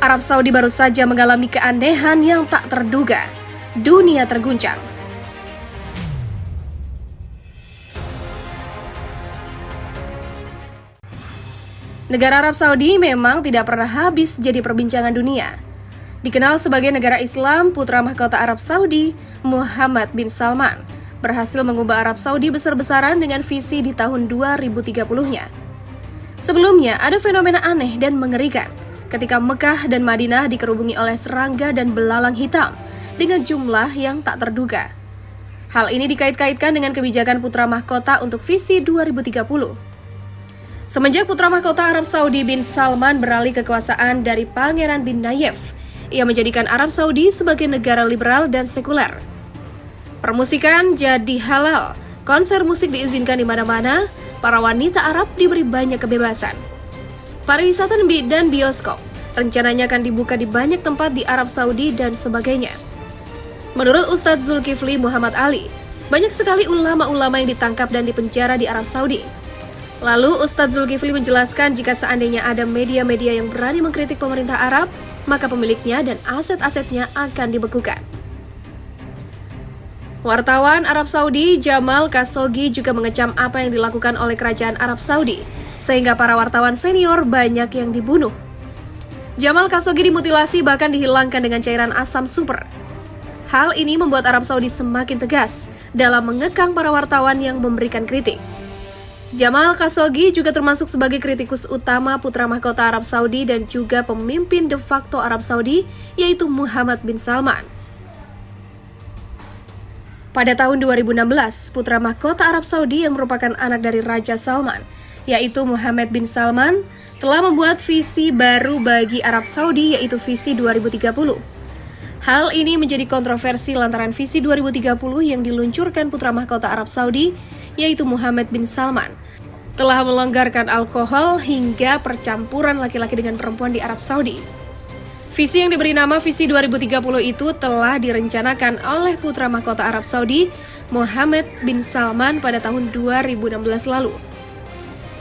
Arab Saudi baru saja mengalami keanehan yang tak terduga. Dunia terguncang. Negara Arab Saudi memang tidak pernah habis jadi perbincangan dunia. Dikenal sebagai negara Islam, putra mahkota Arab Saudi, Muhammad bin Salman, berhasil mengubah Arab Saudi besar-besaran dengan visi di tahun 2030-nya. Sebelumnya, ada fenomena aneh dan mengerikan ketika Mekah dan Madinah dikerubungi oleh serangga dan belalang hitam dengan jumlah yang tak terduga. Hal ini dikait-kaitkan dengan kebijakan putra mahkota untuk visi 2030. Semenjak putra mahkota Arab Saudi bin Salman beralih kekuasaan dari Pangeran bin Nayef, ia menjadikan Arab Saudi sebagai negara liberal dan sekuler. Permusikan jadi halal, konser musik diizinkan di mana-mana, para wanita Arab diberi banyak kebebasan. Pariwisata dan bioskop rencananya akan dibuka di banyak tempat di Arab Saudi dan sebagainya. Menurut Ustadz Zulkifli Muhammad Ali, banyak sekali ulama-ulama yang ditangkap dan dipenjara di Arab Saudi. Lalu Ustadz Zulkifli menjelaskan jika seandainya ada media-media yang berani mengkritik pemerintah Arab, maka pemiliknya dan aset-asetnya akan dibekukan. Wartawan Arab Saudi Jamal Khashoggi juga mengecam apa yang dilakukan oleh kerajaan Arab Saudi, sehingga para wartawan senior banyak yang dibunuh. Jamal Khashoggi dimutilasi bahkan dihilangkan dengan cairan asam super. Hal ini membuat Arab Saudi semakin tegas dalam mengekang para wartawan yang memberikan kritik. Jamal Khashoggi juga termasuk sebagai kritikus utama putra mahkota Arab Saudi dan juga pemimpin de facto Arab Saudi, yaitu Muhammad bin Salman. Pada tahun 2016, putra mahkota Arab Saudi yang merupakan anak dari Raja Salman, yaitu Muhammad bin Salman, telah membuat visi baru bagi Arab Saudi, yaitu visi 2030. Hal ini menjadi kontroversi lantaran visi 2030 yang diluncurkan putra mahkota Arab Saudi, yaitu Muhammad bin Salman, telah melonggarkan alkohol hingga percampuran laki-laki dengan perempuan di Arab Saudi. Visi yang diberi nama Visi 2030 itu telah direncanakan oleh putra mahkota Arab Saudi, Muhammad bin Salman pada tahun 2016 lalu.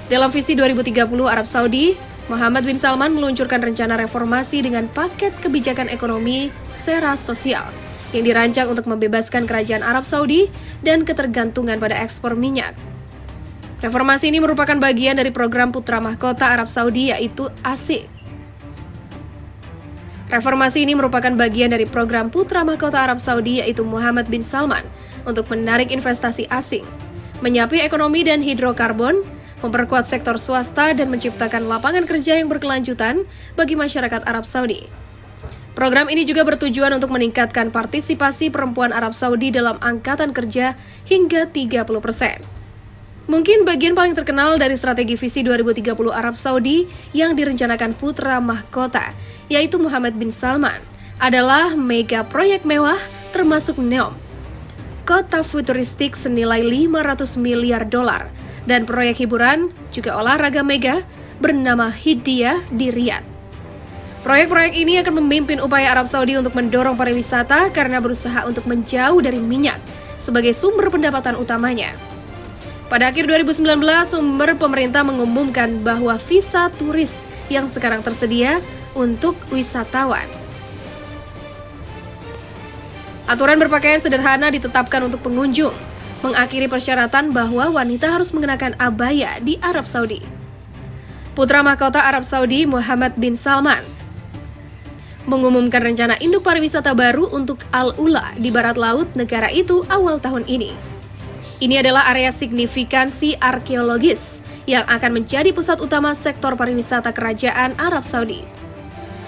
Dalam Visi 2030 Arab Saudi, Muhammad bin Salman meluncurkan rencana reformasi dengan paket kebijakan ekonomi sera sosial yang dirancang untuk membebaskan kerajaan Arab Saudi dan ketergantungan pada ekspor minyak. Reformasi ini merupakan bagian dari program putra mahkota Arab Saudi, yaitu ASI. Reformasi ini merupakan bagian dari program putra mahkota Arab Saudi, yaitu Muhammad bin Salman, untuk menarik investasi asing, menyapi ekonomi dan hidrokarbon, memperkuat sektor swasta, dan menciptakan lapangan kerja yang berkelanjutan bagi masyarakat Arab Saudi. Program ini juga bertujuan untuk meningkatkan partisipasi perempuan Arab Saudi dalam angkatan kerja hingga 30%. Mungkin bagian paling terkenal dari strategi visi 2030 Arab Saudi yang direncanakan putra mahkota, yaitu Muhammad bin Salman, adalah mega proyek mewah termasuk NEOM, kota futuristik senilai 500 miliar dolar, dan proyek hiburan juga olahraga mega bernama Hidiyah di Riyadh. Proyek-proyek ini akan memimpin upaya Arab Saudi untuk mendorong pariwisata karena berusaha untuk menjauh dari minyak sebagai sumber pendapatan utamanya. Pada akhir 2019, sumber pemerintah mengumumkan bahwa visa turis yang sekarang tersedia untuk wisatawan. Aturan berpakaian sederhana ditetapkan untuk pengunjung, mengakhiri persyaratan bahwa wanita harus mengenakan abaya di Arab Saudi. Putra mahkota Arab Saudi Muhammad bin Salman mengumumkan rencana induk pariwisata baru untuk Al-Ula di barat laut negara itu awal tahun ini. Ini adalah area signifikansi arkeologis yang akan menjadi pusat utama sektor pariwisata kerajaan Arab Saudi.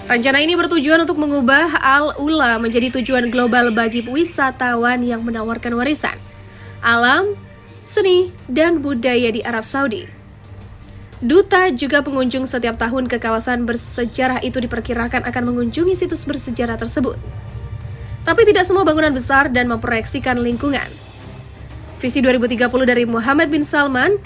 Rencana ini bertujuan untuk mengubah Al-Ula menjadi tujuan global bagi wisatawan yang menawarkan warisan, alam, seni, dan budaya di Arab Saudi. Duta juga pengunjung setiap tahun ke kawasan bersejarah itu diperkirakan akan mengunjungi situs bersejarah tersebut. Tapi tidak semua bangunan besar dan memproyeksikan lingkungan. Visi 2030 dari Muhammad bin Salman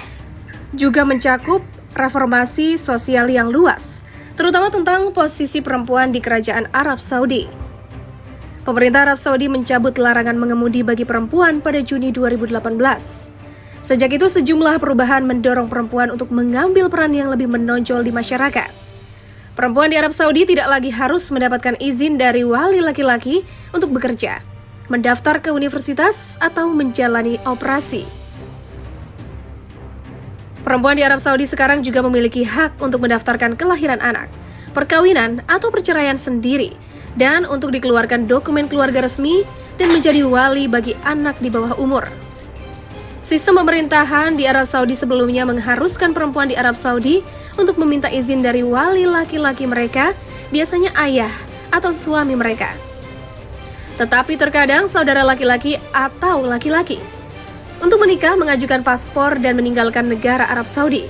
juga mencakup reformasi sosial yang luas, terutama tentang posisi perempuan di kerajaan Arab Saudi. Pemerintah Arab Saudi mencabut larangan mengemudi bagi perempuan pada Juni 2018. Sejak itu sejumlah perubahan mendorong perempuan untuk mengambil peran yang lebih menonjol di masyarakat. Perempuan di Arab Saudi tidak lagi harus mendapatkan izin dari wali laki-laki untuk bekerja, mendaftar ke universitas, atau menjalani operasi. Perempuan di Arab Saudi sekarang juga memiliki hak untuk mendaftarkan kelahiran anak, perkawinan, atau perceraian sendiri, dan untuk dikeluarkan dokumen keluarga resmi dan menjadi wali bagi anak di bawah umur. Sistem pemerintahan di Arab Saudi sebelumnya mengharuskan perempuan di Arab Saudi untuk meminta izin dari wali laki-laki mereka, biasanya ayah atau suami mereka. Tetapi terkadang saudara laki-laki atau laki-laki untuk menikah, mengajukan paspor, dan meninggalkan negara Arab Saudi.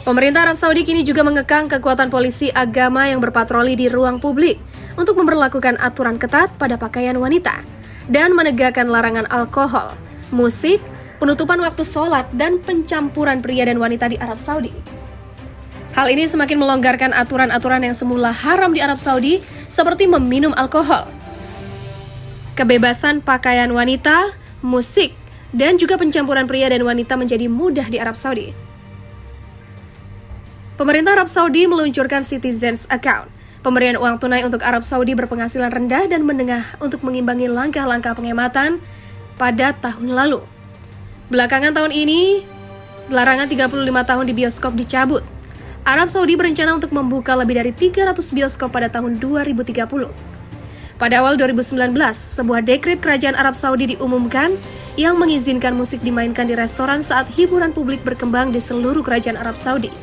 Pemerintah Arab Saudi kini juga mengekang kekuatan polisi agama yang berpatroli di ruang publik untuk memberlakukan aturan ketat pada pakaian wanita dan menegakkan larangan alkohol, musik, penutupan waktu sholat, dan pencampuran pria dan wanita di Arab Saudi. Hal ini semakin melonggarkan aturan-aturan yang semula haram di Arab Saudi, seperti meminum alkohol. Kebebasan pakaian wanita, musik, dan juga pencampuran pria dan wanita menjadi mudah di Arab Saudi. Pemerintah Arab Saudi meluncurkan Citizens Account, pemberian uang tunai untuk Arab Saudi berpenghasilan rendah dan menengah untuk mengimbangi langkah-langkah penghematan pada tahun lalu. Belakangan tahun ini, larangan 35 tahun di bioskop dicabut. Arab Saudi berencana untuk membuka lebih dari 300 bioskop pada tahun 2030. Pada awal 2019, sebuah dekret kerajaan Arab Saudi diumumkan yang mengizinkan musik dimainkan di restoran saat hiburan publik berkembang di seluruh kerajaan Arab Saudi.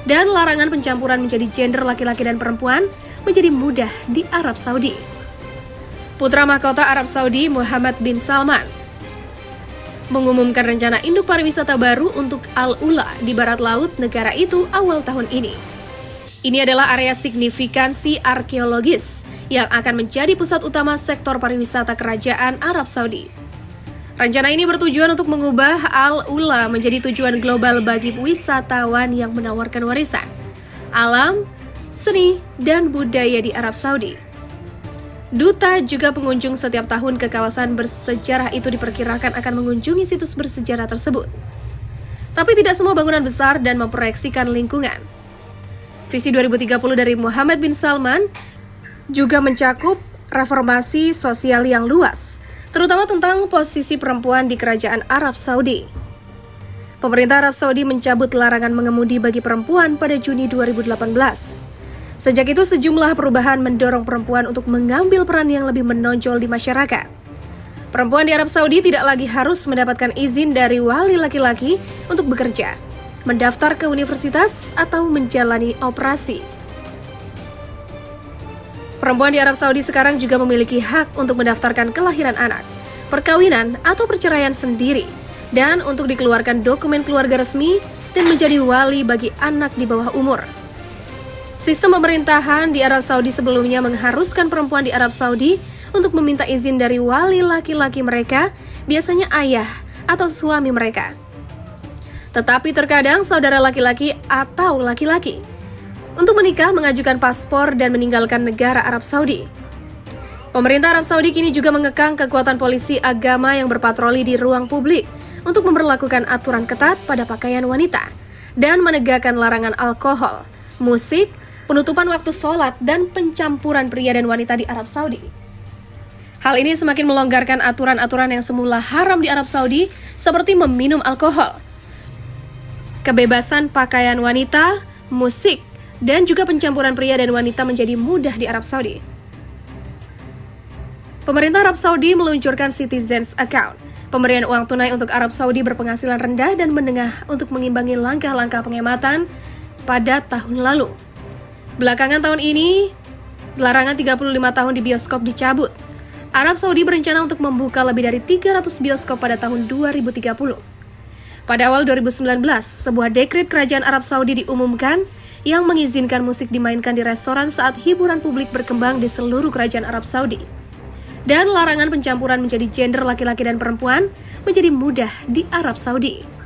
Dan larangan pencampuran menjadi gender laki-laki dan perempuan menjadi mudah di Arab Saudi. Putra mahkota Arab Saudi, Muhammad bin Salman, mengumumkan rencana induk pariwisata baru untuk Al-Ula di barat laut negara itu awal tahun ini. Ini adalah area signifikansi arkeologis yang akan menjadi pusat utama sektor pariwisata kerajaan Arab Saudi. Rencana ini bertujuan untuk mengubah Al-Ula menjadi tujuan global bagi wisatawan yang menawarkan warisan, alam, seni, dan budaya di Arab Saudi. Duta juga pengunjung setiap tahun ke kawasan bersejarah itu diperkirakan akan mengunjungi situs bersejarah tersebut. Tapi tidak semua bangunan besar dan memproyeksikan lingkungan. Visi 2030 dari Muhammad bin Salman juga mencakup reformasi sosial yang luas, terutama tentang posisi perempuan di kerajaan Arab Saudi. Pemerintah Arab Saudi mencabut larangan mengemudi bagi perempuan pada Juni 2018. Sejak itu, sejumlah perubahan mendorong perempuan untuk mengambil peran yang lebih menonjol di masyarakat. Perempuan di Arab Saudi tidak lagi harus mendapatkan izin dari wali laki-laki untuk bekerja, mendaftar ke universitas, atau menjalani operasi. Perempuan di Arab Saudi sekarang juga memiliki hak untuk mendaftarkan kelahiran anak, perkawinan, atau perceraian sendiri, dan untuk dikeluarkan dokumen keluarga resmi dan menjadi wali bagi anak di bawah umur. Sistem pemerintahan di Arab Saudi sebelumnya mengharuskan perempuan di Arab Saudi untuk meminta izin dari wali laki-laki mereka, biasanya ayah atau suami mereka. Tetapi terkadang saudara laki-laki atau laki-laki untuk menikah, mengajukan paspor, dan meninggalkan negara Arab Saudi. Pemerintah Arab Saudi kini juga mengekang kekuatan polisi agama yang berpatroli di ruang publik untuk memberlakukan aturan ketat pada pakaian wanita dan menegakkan larangan alkohol, musik, penutupan waktu sholat, dan pencampuran pria dan wanita di Arab Saudi. Hal ini semakin melonggarkan aturan-aturan yang semula haram di Arab Saudi, seperti meminum alkohol. Kebebasan pakaian wanita, musik, dan juga pencampuran pria dan wanita menjadi mudah di Arab Saudi. Pemerintah Arab Saudi meluncurkan Citizens Account, pemberian uang tunai untuk Arab Saudi berpenghasilan rendah dan menengah untuk mengimbangi langkah-langkah penghematan pada tahun lalu. Belakangan tahun ini, larangan 35 tahun di bioskop dicabut. Arab Saudi berencana untuk membuka lebih dari 300 bioskop pada tahun 2030. Pada awal 2019, sebuah dekret kerajaan Arab Saudi diumumkan yang mengizinkan musik dimainkan di restoran saat hiburan publik berkembang di seluruh kerajaan Arab Saudi. Dan larangan pencampuran menjadi gender laki-laki dan perempuan menjadi mudah di Arab Saudi.